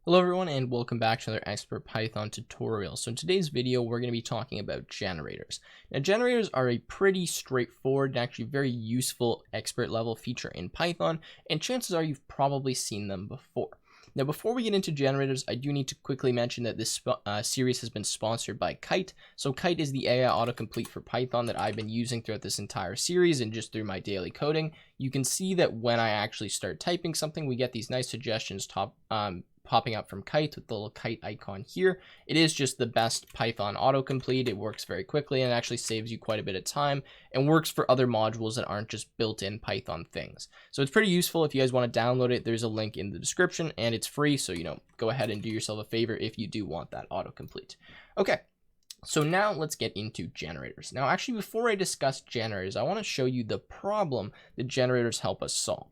Hello everyone and welcome back to another Expert Python tutorial. So in today's video, we're going to be talking about generators. Now generators are a pretty straightforward and actually very useful expert level feature in Python, and chances are you've probably seen them before. Now before we get into generators, I do need to quickly mention that this series has been sponsored by Kite. So Kite is the AI autocomplete for Python that I've been using throughout this entire series and just through my daily coding. You can see that when I actually start typing something, we get these nice suggestions popping up from Kite with the little kite icon here. It is just the best Python autocomplete. It works very quickly and actually saves you quite a bit of time and works for other modules that aren't just built-in Python things. So it's pretty useful. If you guys want to download it, there's a link in the description and it's free. So, go ahead and do yourself a favor if you do want that autocomplete. Okay. So now let's get into generators. Now, actually, before I discuss generators, I want to show you the problem that generators help us solve.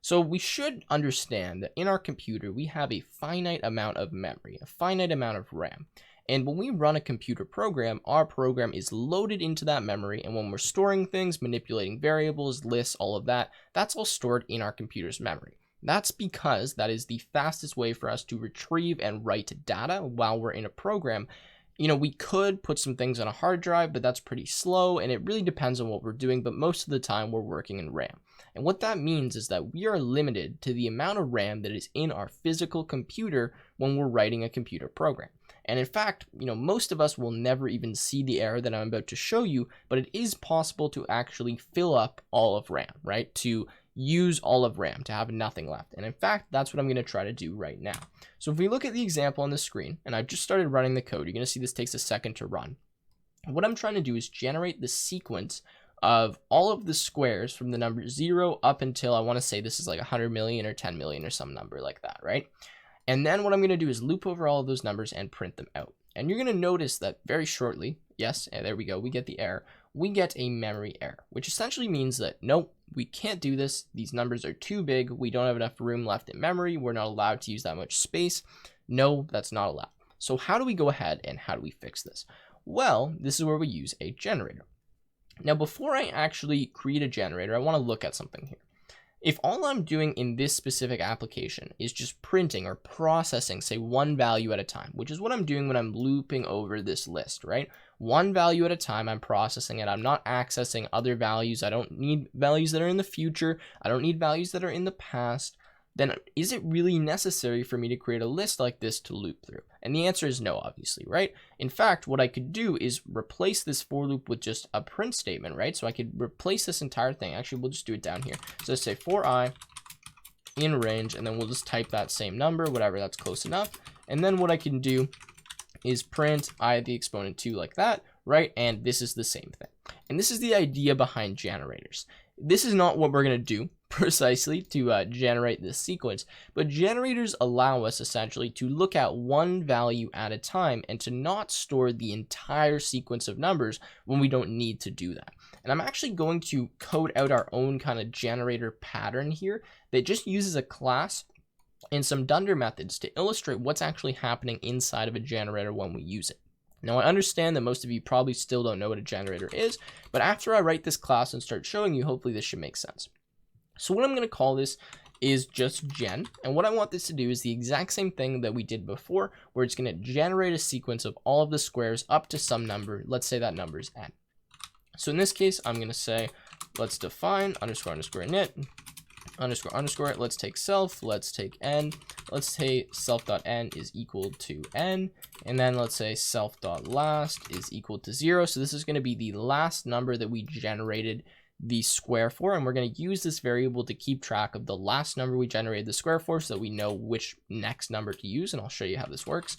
So we should understand that in our computer, we have a finite amount of memory, a finite amount of RAM. And when we run a computer program, our program is loaded into that memory. And when we're storing things, manipulating variables, lists, all of that, that's all stored in our computer's memory. That's because that is the fastest way for us to retrieve and write data while we're in a program. We could put some things on a hard drive, but that's pretty slow and it really depends on what we're doing, but most of the time we're working in RAM. And what that means is that we are limited to the amount of RAM that is in our physical computer when we're writing a computer program. And in fact, most of us will never even see the error that I'm about to show you, but it is possible to actually fill up all of RAM, right? To use all of RAM, to have nothing left. And in fact, that's what I'm going to try to do right now. So if we look at the example on the screen, and I've just started running the code, you're going to see this takes a second to run. What I'm trying to do is generate the sequence of all of the squares from the number 0 up until I want to say this is like 100 million or 10 million or some number like that, right? And then what I'm going to do is loop over all of those numbers and print them out. And you're going to notice that very shortly, yes, and there we go, we get the error. We get a memory error, which essentially means that, nope, we can't do this. These numbers are too big. We don't have enough room left in memory. We're not allowed to use that much space. No, that's not allowed. So how do we go ahead and how do we fix this? Well, this is where we use a generator. Now, before I actually create a generator, I want to look at something here. If all I'm doing in this specific application is just printing or processing, say, one value at a time, which is what I'm doing when I'm looping over this list, right? One value at a time, I'm processing it. I'm not accessing other values. I don't need values that are in the future. I don't need values that are in the past. Then is it really necessary for me to create a list like this to loop through? And the answer is no, obviously, right? In fact, what I could do is replace this for loop with just a print statement, right? So I could replace this entire thing. Actually, we'll just do it down here. So let's say for I in range, and then we'll just type that same number, whatever, that's close enough. And then what I can do is print I at the exponent 2 like that, right? And this is the same thing. And this is the idea behind generators. This is not what we're going to do precisely to generate this sequence, but generators allow us essentially to look at one value at a time and to not store the entire sequence of numbers when we don't need to do that. And I'm actually going to code out our own kind of generator pattern here that just uses a class and some dunder methods to illustrate what's actually happening inside of a generator when we use it. Now, I understand that most of you probably still don't know what a generator is, but after I write this class and start showing you, hopefully this should make sense. So what I'm going to call this is just gen, and what I want this to do is the exact same thing that we did before, where it's going to generate a sequence of all of the squares up to some number. Let's say that number is n. So in this case, I'm going to say, let's define underscore underscore init underscore underscore, let's take self, let's take n, let's say self.n is equal to n, and then let's say self.last is equal to 0. So this is going to be the last number that we generated the square for, and we're going to use this variable to keep track of the last number we generated the square for so that we know which next number to use, and I'll show you how this works.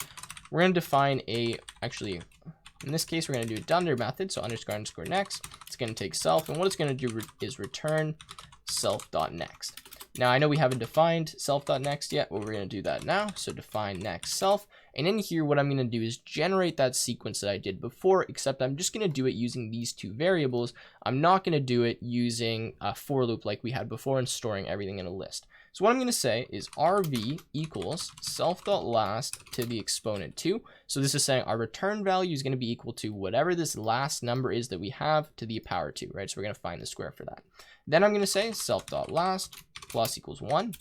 We're going to define in this case, we're going to do a dunder method, so underscore underscore next. It's going to take self, and what it's going to do is return self.next. Now, I know we haven't defined self.next yet, but we're going to do that now. So define next self. And in here, what I'm going to do is generate that sequence that I did before, except I'm just going to do it using these two variables. I'm not going to do it using a for loop like we had before and storing everything in a list. So what I'm going to say is rv equals self.last to the exponent 2. So this is saying our return value is going to be equal to whatever this last number is that we have to the power 2, right? So we're going to find the square for that. Then I'm going to say self.last plus equals 1.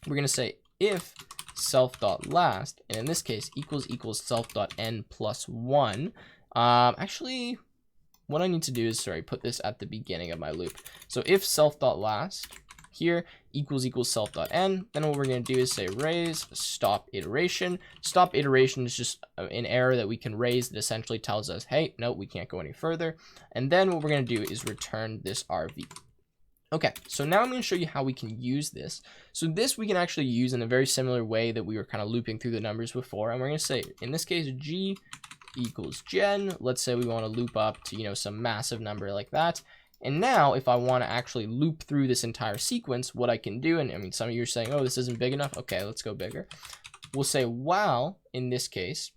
We're going to say if self.last, and in this case equals self.n plus 1. Actually, what I need to do is, sorry, put this at the beginning of my loop. So if self.last here equals self.n, then what we're going to do is say raise stop iteration. Stop iteration is just an error that we can raise that essentially tells us, hey, no, we can't go any further. And then what we're going to do is return this RV. Okay, so now I'm going to show you how we can use this. So this we can actually use in a very similar way that we were kind of looping through the numbers before. And we're going to say, in this case, g equals gen. Let's say we want to loop up to, you know, some massive number like that. And now if I want to actually loop through this entire sequence, what I can do, and I mean, some of you are saying, oh, this isn't big enough. Okay, let's go bigger. We'll say while, in this case,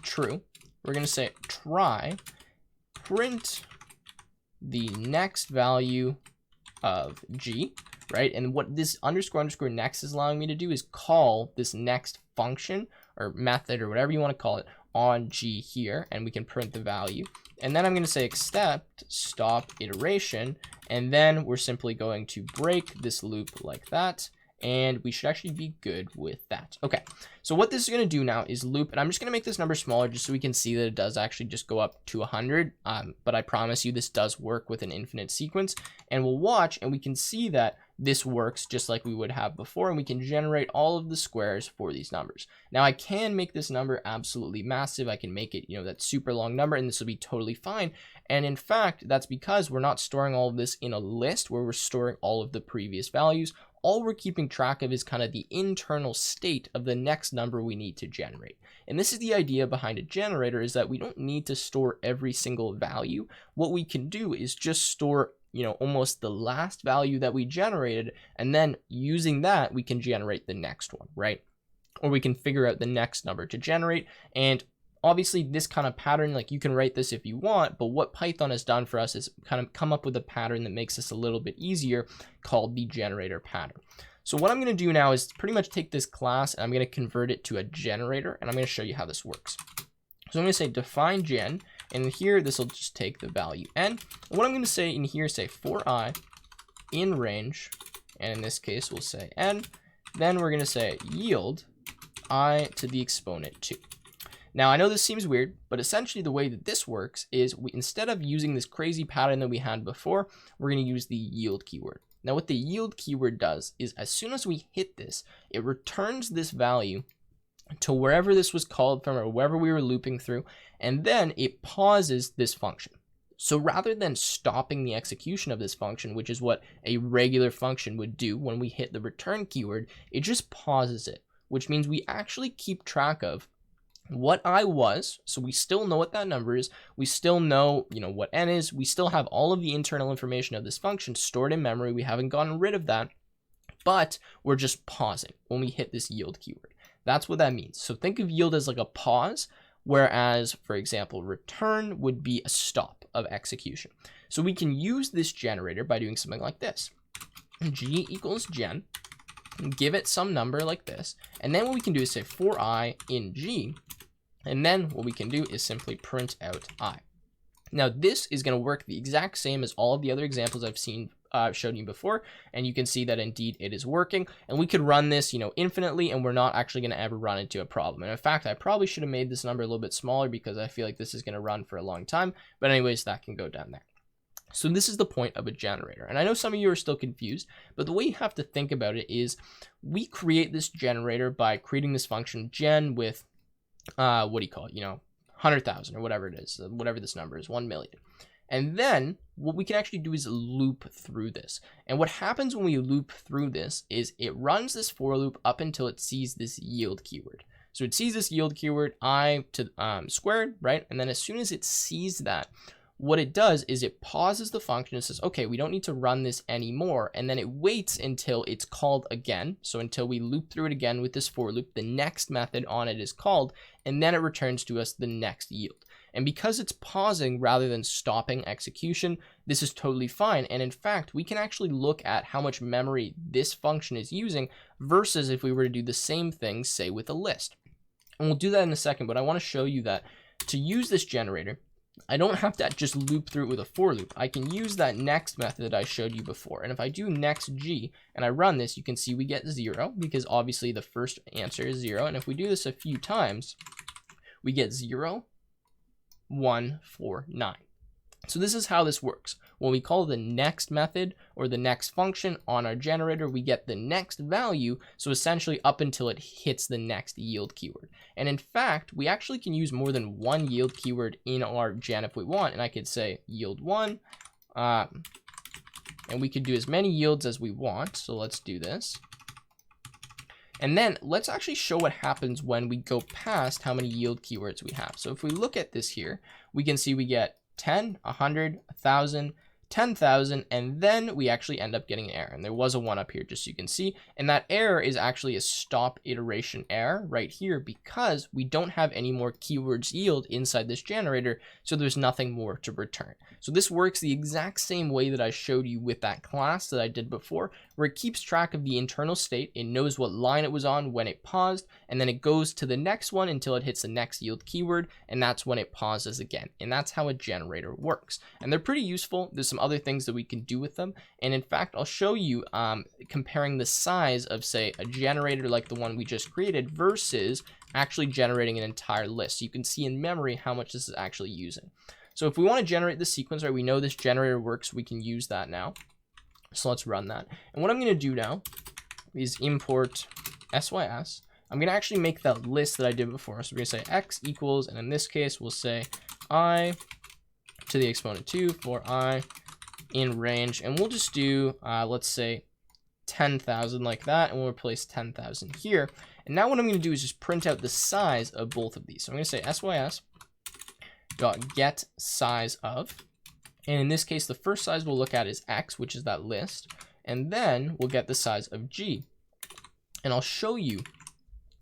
true, we're going to say try print the next value of g, right? And what this underscore next is allowing me to do is call this next function or method or whatever you want to call it on g here, and we can print the value. And then I'm going to say except stop iteration, and then we're simply going to break this loop like that, and we should actually be good with that. Okay, so what this is going to do now is loop, and I'm just going to make this number smaller just so we can see that it does actually just go up to 100, but I promise you this does work with an infinite sequence, and we'll watch and we can see that this works just like we would have before, and we can generate all of the squares for these numbers. Now I can make this number absolutely massive. I can make it, you know, that super long number, and this will be totally fine. And in fact, that's because we're not storing all of this in a list where we're storing all of the previous values. All we're keeping track of is kind of the internal state of the next number we need to generate. And this is the idea behind a generator, is that we don't need to store every single value. What we can do is just store, you know, almost the last value that we generated, and then using that we can generate the next one, right? Or we can figure out the next number to generate. And obviously this kind of pattern, like you can write this if you want, but what Python has done for us is kind of come up with a pattern that makes this a little bit easier, called the generator pattern. So what I'm going to do now is pretty much take this class and I'm going to convert it to a generator, and I'm going to show you how this works. So I'm going to say define gen, and here this will just take the value n. And what I'm going to say in here, say for I in range, and in this case we'll say n. Then we're going to say yield I to the exponent 2. Now I know this seems weird, but essentially the way that this works is we, instead of using this crazy pattern that we had before, we're going to use the yield keyword. Now what the yield keyword does is as soon as we hit this, it returns this value to wherever this was called from or wherever we were looping through, and then it pauses this function. So rather than stopping the execution of this function, which is what a regular function would do when we hit the return keyword, it just pauses it, which means we actually keep track of what I was, so we still know what that number is, we still know, you know, what n is, we still have all of the internal information of this function stored in memory, we haven't gotten rid of that, but we're just pausing when we hit this yield keyword. That's what that means. So think of yield as like a pause, whereas, for example, return would be a stop of execution. So we can use this generator by doing something like this. G equals gen, give it some number like this, and then what we can do is say for I in G, and then what we can do is simply print out I. Now this is going to work the exact same as all of the other examples I've showed you before, and you can see that indeed it is working, and we could run this, you know, infinitely, and we're not actually going to ever run into a problem. And in fact, I probably should have made this number a little bit smaller because I feel like this is going to run for a long time, but anyways, that can go down there. So this is the point of a generator, and I know some of you are still confused, but the way you have to think about it is we create this generator by creating this function gen with what do you call it, you know, 100,000 or whatever it is, whatever this number is, 1 million. And then what we can actually do is loop through this. And what happens when we loop through this is it runs this for loop up until it sees this yield keyword. So it sees this yield keyword I to squared, right? And then as soon as it sees that, what it does is it pauses the function and says, okay, we don't need to run this anymore. And then it waits until it's called again. So until we loop through it again with this for loop, the next method on it is called, and then it returns to us the next yield. And because it's pausing rather than stopping execution, this is totally fine. And in fact, we can actually look at how much memory this function is using versus if we were to do the same thing, say with a list. And we'll do that in a second, but I want to show you that to use this generator, I don't have to just loop through it with a for loop. I can use that next method that I showed you before. And if I do next G and I run this, you can see we get 0 because obviously the first answer is 0. And if we do this a few times, we get 0, 1, 4, 9. So this is how this works. When we call the next method or the next function on our generator, we get the next value. So essentially up until it hits the next yield keyword. And in fact, we actually can use more than one yield keyword in our gen if we want. And I could say yield 1, and we could do as many yields as we want. So let's do this. And then let's actually show what happens when we go past how many yield keywords we have. So if we look at this here, we can see we get 10, 100, 1,000, 10,000, and then we actually end up getting an error. And there was a 1 up here, just so you can see. And that error is actually a stop iteration error right here because we don't have any more keywords yield inside this generator, so there's nothing more to return. So this works the exact same way that I showed you with that class that I did before, where it keeps track of the internal state. It knows what line it was on when it paused, and then it goes to the next one until it hits the next yield keyword, and that's when it pauses again. And that's how a generator works. And they're pretty useful. There's some other things that we can do with them. And in fact, I'll show you comparing the size of, say, a generator like the one we just created versus actually generating an entire list. So you can see in memory how much this is actually using. So if we want to generate the sequence, right, we know this generator works, we can use that now. So let's run that. And what I'm going to do now is import sys. I'm going to actually make that list that I did before. So we're going to say x equals, and in this case, we'll say I to the exponent 2 for I in range. And we'll just do, let's say, 10,000 like that, and we'll replace 10,000 here. And now what I'm going to do is just print out the size of both of these. So I'm going to say sys dot get size of, and in this case the first size we'll look at is x, which is that list, and then we'll get the size of g, and I'll show you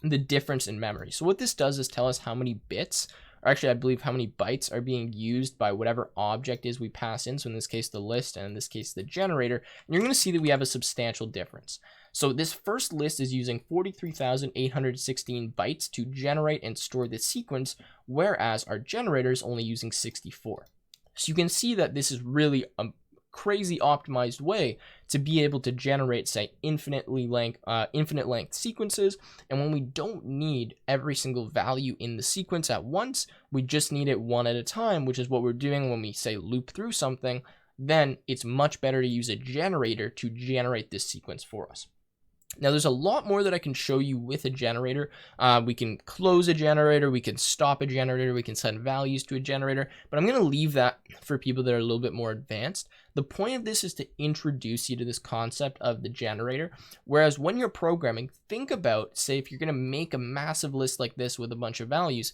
the difference in memory. So what this does is tell us how many bits, or actually I believe how many bytes, are being used by whatever object is we pass in. So in this case the list, and in this case the generator, and you're going to see that we have a substantial difference. So this first list is using 43,816 bytes to generate and store the sequence, whereas our generator is only using 64. So you can see that this is really a crazy optimized way to be able to generate, say, infinite length sequences. And when we don't need every single value in the sequence at once, we just need it one at a time, which is what we're doing when we say loop through something, then it's much better to use a generator to generate this sequence for us. Now, there's a lot more that I can show you with a generator. We can close a generator, we can stop a generator, we can send values to a generator, but I'm going to leave that for people that are a little bit more advanced. The point of this is to introduce you to this concept of the generator, whereas when you're programming, think about, say, if you're going to make a massive list like this with a bunch of values,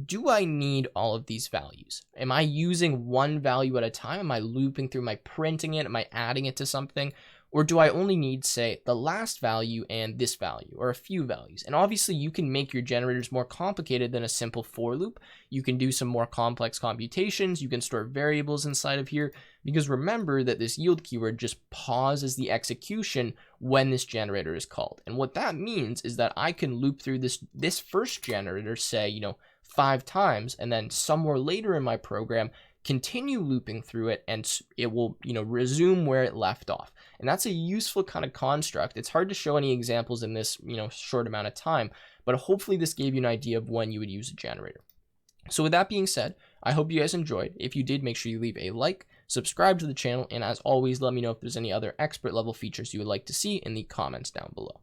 do I need all of these values? Am I using one value at a time? Am I looping through? Am I printing it? Am I adding it to something? Or do I only need, say, the last value and this value, or a few values? And obviously you can make your generators more complicated than a simple for loop. You can do some more complex computations. You can store variables inside of here, because remember that this yield keyword just pauses the execution when this generator is called. And what that means is that I can loop through this first generator, say, 5 times, and then somewhere later in my program, continue looping through it, and it will, resume where it left off. And that's a useful kind of construct. It's hard to show any examples in this, short amount of time, but hopefully this gave you an idea of when you would use a generator. So with that being said, I hope you guys enjoyed. If you did, make sure you leave a like, subscribe to the channel, and as always, let me know if there's any other expert level features you would like to see in the comments down below.